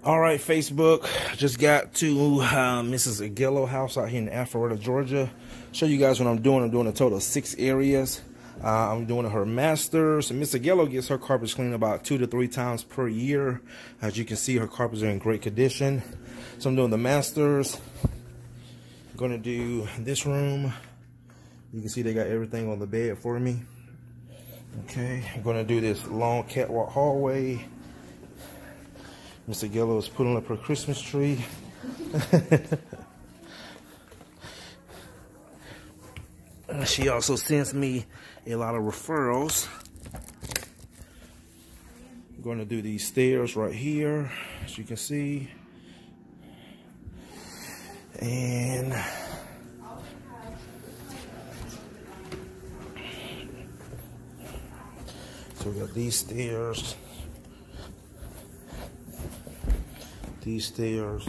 All right, Facebook. Just got to Mrs. Aguillo house out here in Alpharetta, Georgia. Show you guys what I'm doing. I'm doing a total of 6 areas. I'm doing her masters. Miss Aguillo gets her carpets cleaned about 2 to 3 times per year. As you can see, her carpets are in great condition. So I'm doing the masters. I'm going to do this room. You can see they got everything on the bed for me. Okay, I'm going to do this long catwalk hallway. Miss Aguillo is putting up her Christmas tree. She also sends me a lot of referrals. I'm going to do these stairs right here, as you can see. And so we got these stairs. These stairs,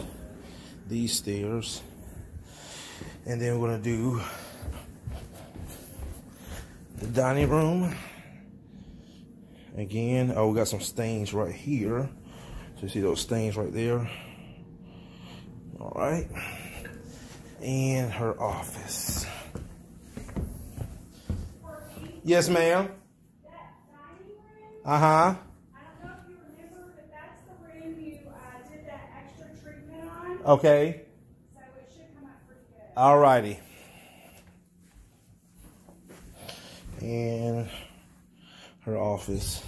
these stairs, and then we're gonna do the dining room again. Oh, we got some stains right here, so you see those stains right there. All right, and her office. Yes, ma'am. Uh-huh. Okay. So it should come out pretty good. Alrighty. And her office.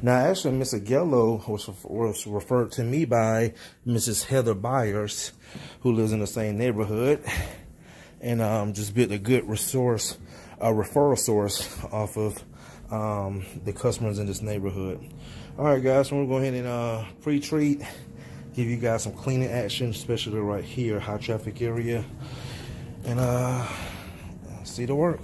Now, actually, Miss Aguillo was referred to me by Mrs. Heather Byers, who lives in the same neighborhood, and just built a good referral source off of the customers in this neighborhood. All right, guys, so we're going to go ahead and pre-treat. Give you guys some cleaning action, especially right here, high traffic area, and see the work.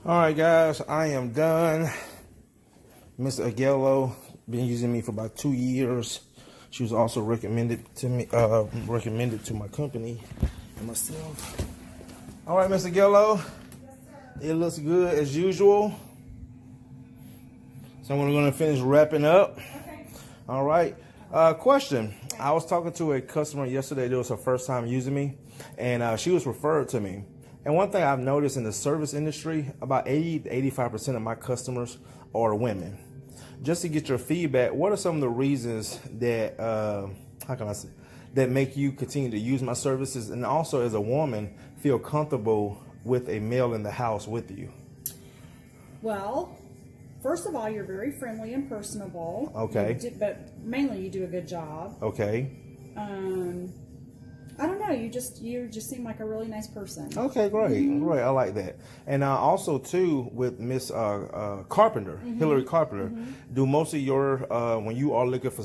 All right, guys, I am done. Miss Aguelo been using me for about 2 years. She was also recommended to me, recommended to my company and myself. All right, Miss Aguelo, it looks good as usual. So we're going to finish wrapping up. Okay. All right. Question. I was talking to a customer yesterday. It was her first time using me, and she was referred to me. And one thing I've noticed in the service industry, about 80 to 85% of my customers are women. Just to get your feedback, what are some of the reasons that, how can I say, that make you continue to use my services, and also as a woman feel comfortable with a male in the house with you? Well, first of all, you're very friendly and personable. Okay. But mainly you do a good job. Okay. I don't know. You just seem like a really nice person. Okay, great, great. I like that. And also too with Miss Carpenter, Hillary Carpenter, do most of your when you are looking for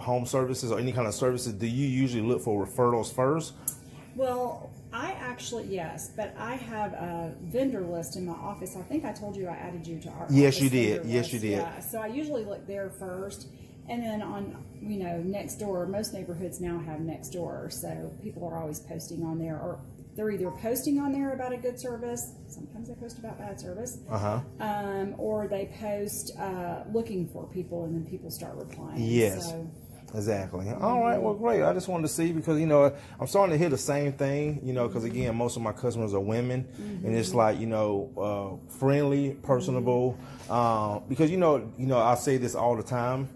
home services or any kind of services, do you usually look for referrals first? Well, I actually, yes, but I have a vendor list in my office. I think I told you I added you to our Yes, office you did. vendor Yes, list. you did. Yeah, so I usually look there first. And then on, next door, most neighborhoods now have next door. So people are always posting on there, or they're either posting on there about a good service. Sometimes they post about bad service. Or they post looking for people, and then people start replying. Yes. So, exactly. All right. Well, great. I just wanted to see because, I'm starting to hear the same thing, because, again, most of my customers are women. And it's like, friendly, personable. Because, I say this all the time.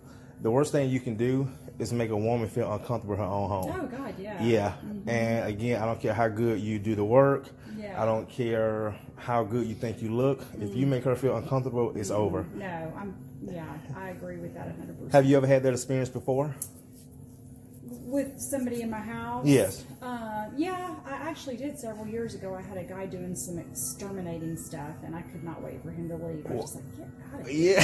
The worst thing you can do is make a woman feel uncomfortable in her own home. oh, God, yeah. Yeah. And, again, I don't care how good you do the work. Yeah. I don't care how good you think you look. If you make her feel uncomfortable, it's over. No, I agree with that 100%. Have you ever had that experience before? With somebody in my house? Yes. Yeah, I actually did several years ago. I had a guy doing some exterminating stuff, and I could not wait for him to leave. I was just like, get out of here.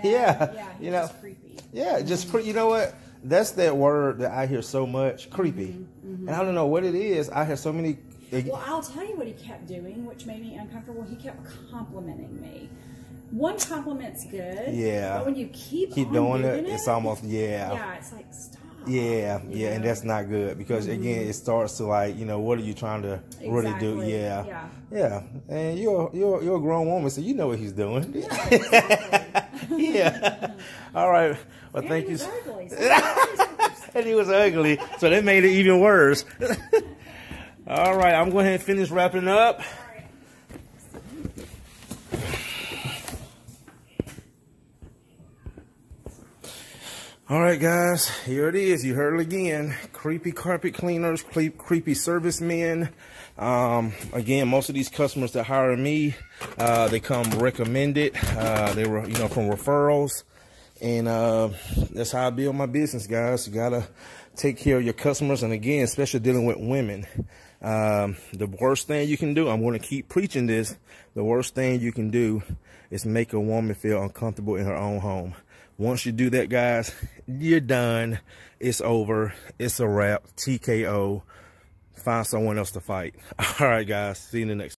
Yeah. Yeah, he's just creepy. Yeah, just you know what? That's that word that I hear so much, creepy. And I don't know what it is. I hear so many. Well, I'll tell you what he kept doing, which made me uncomfortable. He kept complimenting me. One compliment's good. Yeah. But when you keep doing it, it's almost Yeah, it's like stop. Yeah, and that's not good because again, it starts to like, what are you trying to really do? Exactly. Yeah. And you're a grown woman, so you know what he's doing. Yeah, exactly. Yeah. All right. Well, And thank he you. was ugly, so And he was ugly, so that made it even worse. All right, I'm going ahead and finish wrapping up. All right, guys, here it is. You heard it again. Creepy carpet cleaners, creepy servicemen. Again, most of these customers that hire me, they come recommended. They were, from referrals. And that's how I build my business, guys. You got to take care of your customers. And again, especially dealing with women. The worst thing you can do, I'm going to keep preaching this. The worst thing you can do is make a woman feel uncomfortable in her own home. Once you do that, guys, you're done. It's over. It's a wrap. TKO. Find someone else to fight. All right, guys. See you in the next.